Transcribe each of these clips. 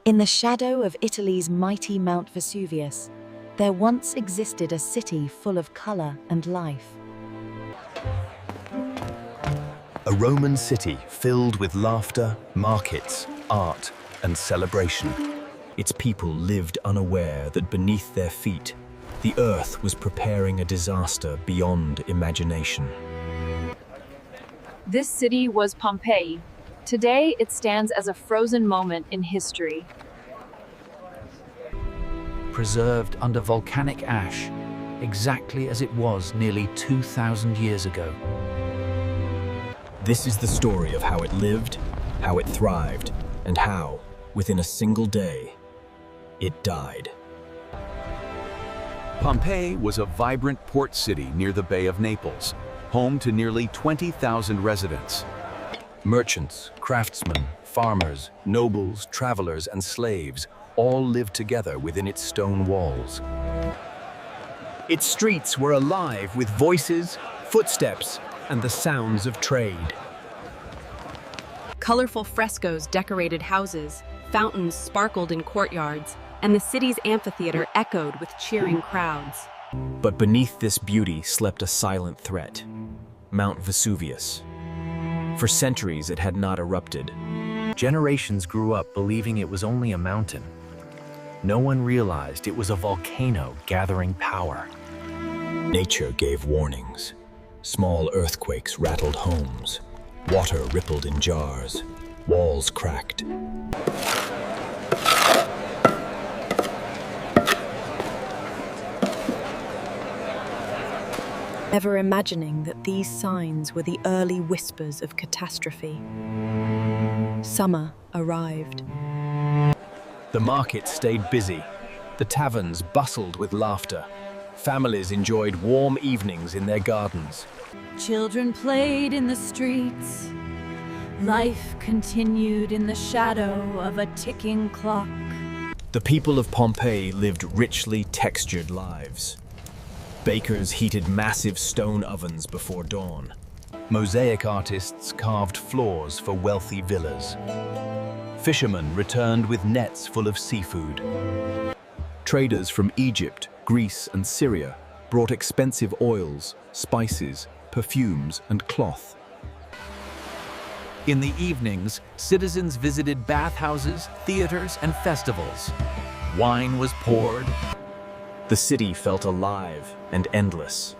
In the shadow of Italy's mighty Mount Vesuvius, there once existed a city full of color and life. A Roman city filled with laughter, markets, art, and celebration. Its people lived unaware that beneath their feet, the earth was preparing a disaster beyond imagination. This city was Pompeii. Today, it stands as a frozen moment in history. Preserved under volcanic ash, exactly as it was nearly 2,000 years ago. This is the story of how it lived, how it thrived, and how, within a single day, it died. Pompeii was a vibrant port city near the Bay of Naples, home to nearly 20,000 residents. Merchants, craftsmen, farmers, nobles, travelers, and slaves all lived together within its stone walls. Its streets were alive with voices, footsteps, and the sounds of trade. Colorful frescoes decorated houses, fountains sparkled in courtyards, and the city's amphitheater echoed with cheering crowds. But beneath this beauty slept a silent threat: Mount Vesuvius. For centuries, it had not erupted. Generations grew up believing it was only a mountain. No one realized it was a volcano gathering power. Nature gave warnings. Small earthquakes rattled homes. Water rippled in jars. Walls cracked. Never imagining that these signs were the early whispers of catastrophe. Summer arrived. The market stayed busy. The taverns bustled with laughter. Families enjoyed warm evenings in their gardens. Children played in the streets. Life continued in the shadow of a ticking clock. The people of Pompeii lived richly textured lives. Bakers heated massive stone ovens before dawn. Mosaic artists carved floors for wealthy villas. Fishermen returned with nets full of seafood. Traders from Egypt, Greece, and Syria brought expensive oils, spices, perfumes, and cloth. In the evenings, citizens visited bathhouses, theaters, and festivals. Wine was poured. The city felt alive and endless.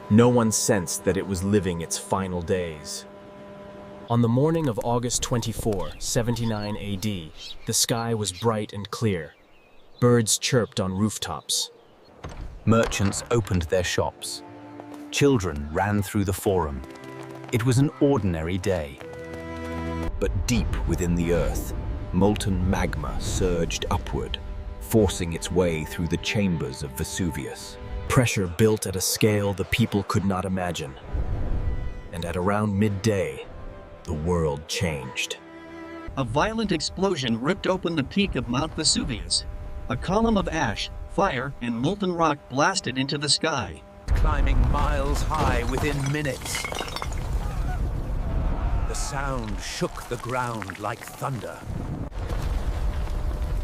No one sensed that it was living its final days. On the morning of August 24, 79 AD, the sky was bright and clear. Birds chirped on rooftops. Merchants opened their shops. Children ran through the forum. It was an ordinary day. But deep within the earth, molten magma surged upward, forcing its way through the chambers of Vesuvius. Pressure built at a scale the people could not imagine. And at around midday, the world changed. A violent explosion ripped open the peak of Mount Vesuvius. A column of ash, fire, and molten rock blasted into the sky. Climbing miles high within minutes. The sound shook the ground like thunder.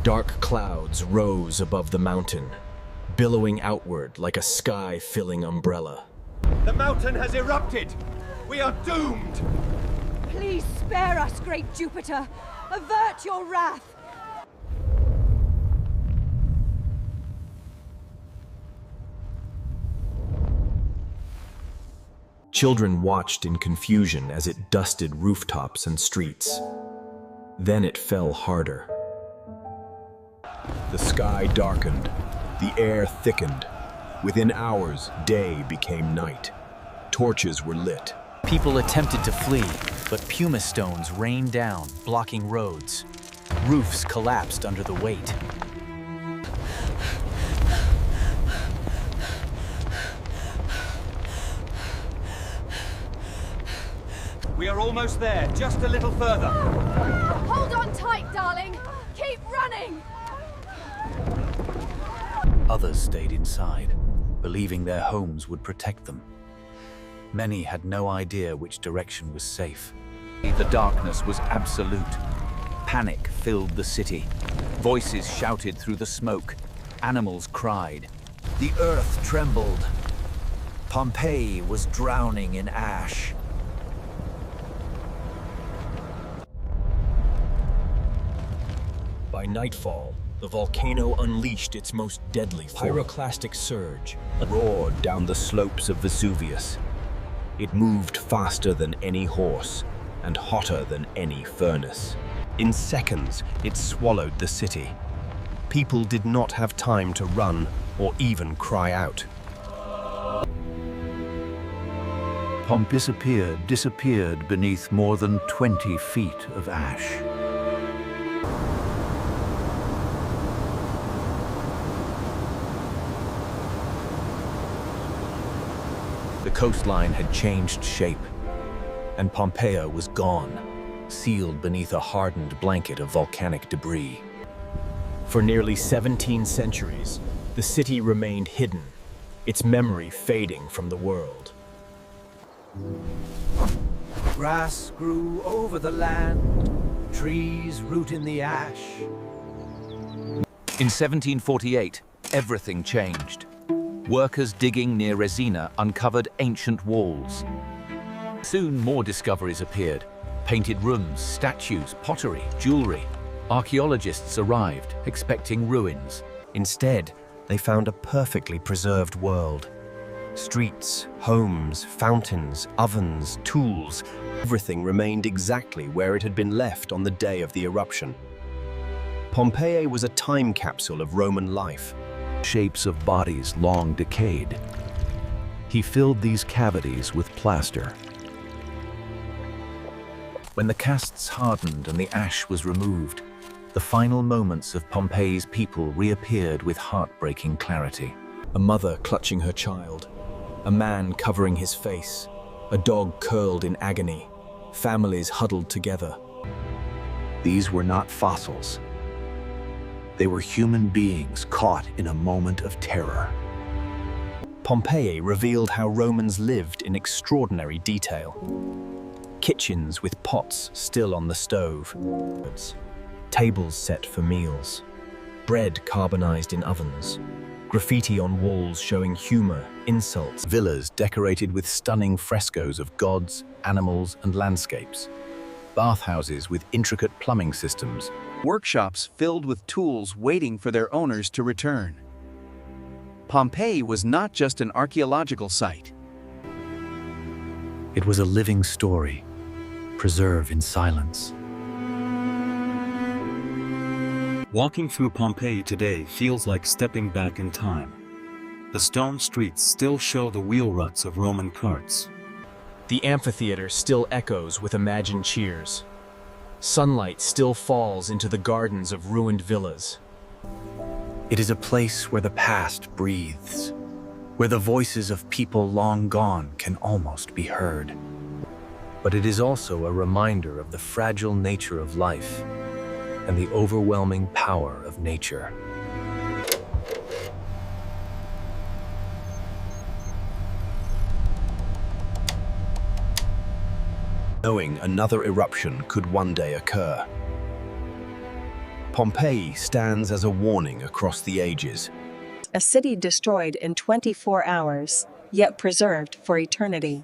Dark clouds rose above the mountain, billowing outward like a sky-filling umbrella. The mountain has erupted! We are doomed! Please spare us, great Jupiter! Avert your wrath! Children watched in confusion as it dusted rooftops and streets. Then it fell harder. The sky darkened, the air thickened. Within hours, day became night. Torches were lit. People attempted to flee, but pumice stones rained down, blocking roads. Roofs collapsed under the weight. We are almost there, just a little further. Hold on tight, darling! Keep running! Others stayed inside, believing their homes would protect them. Many had no idea which direction was safe. The darkness was absolute. Panic filled the city. Voices shouted through the smoke. Animals cried. The earth trembled. Pompeii was drowning in ash. By nightfall, the volcano unleashed its most deadly pyroclastic surge, roared down the slopes of Vesuvius. It moved faster than any horse and hotter than any furnace. In seconds, it swallowed the city. People did not have time to run or even cry out. Pompeii disappeared beneath more than 20 feet of ash. The coastline had changed shape, and Pompeii was gone, sealed beneath a hardened blanket of volcanic debris. For nearly 17 centuries, the city remained hidden, its memory fading from the world. Grass grew over the land, trees root in the ash. In 1748, everything changed. Workers digging near Resina uncovered ancient walls. Soon more discoveries appeared. Painted rooms, statues, pottery, jewelry. Archaeologists arrived, expecting ruins. Instead, they found a perfectly preserved world. Streets, homes, fountains, ovens, tools, everything remained exactly where it had been left on the day of the eruption. Pompeii was a time capsule of Roman life. Shapes of bodies long decayed. He filled these cavities with plaster. When the casts hardened and the ash was removed, the final moments of Pompeii's people reappeared with heartbreaking clarity. A mother clutching her child, a man covering his face, a dog curled in agony, families huddled together. These were not fossils. They were human beings caught in a moment of terror. Pompeii revealed how Romans lived in extraordinary detail. Kitchens with pots still on the stove, tables set for meals, bread carbonized in ovens, graffiti on walls showing humor, insults, Villas decorated with stunning frescoes of gods, animals, and landscapes. Bathhouses with intricate plumbing systems. Workshops filled with tools waiting for their owners to return. Pompeii was not just an archaeological site. It was a living story, preserved in silence. Walking through Pompeii today feels like stepping back in time. The stone streets still show the wheel ruts of Roman carts. The amphitheater still echoes with imagined cheers. Sunlight still falls into the gardens of ruined villas. It is a place where the past breathes, where the voices of people long gone can almost be heard. But it is also a reminder of the fragile nature of life and the overwhelming power of nature. Knowing another eruption could one day occur. Pompeii stands as a warning across the ages. A city destroyed in 24 hours, yet preserved for eternity.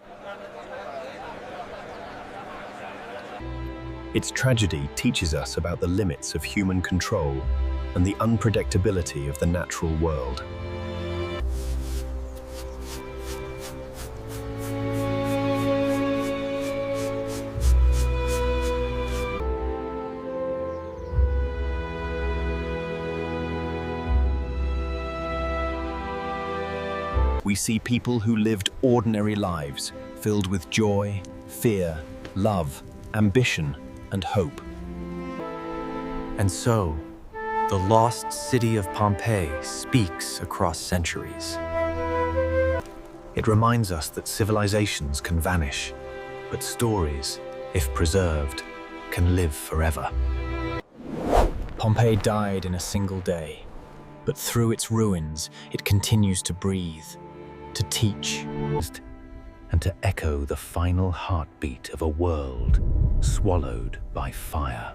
Its tragedy teaches us about the limits of human control and the unpredictability of the natural world. We see people who lived ordinary lives, filled with joy, fear, love, ambition, and hope. And so, the lost city of Pompeii speaks across centuries. It reminds us that civilizations can vanish, but stories, if preserved, can live forever. Pompeii died in a single day, but through its ruins, it continues to breathe, to teach, and to echo the final heartbeat of a world swallowed by fire.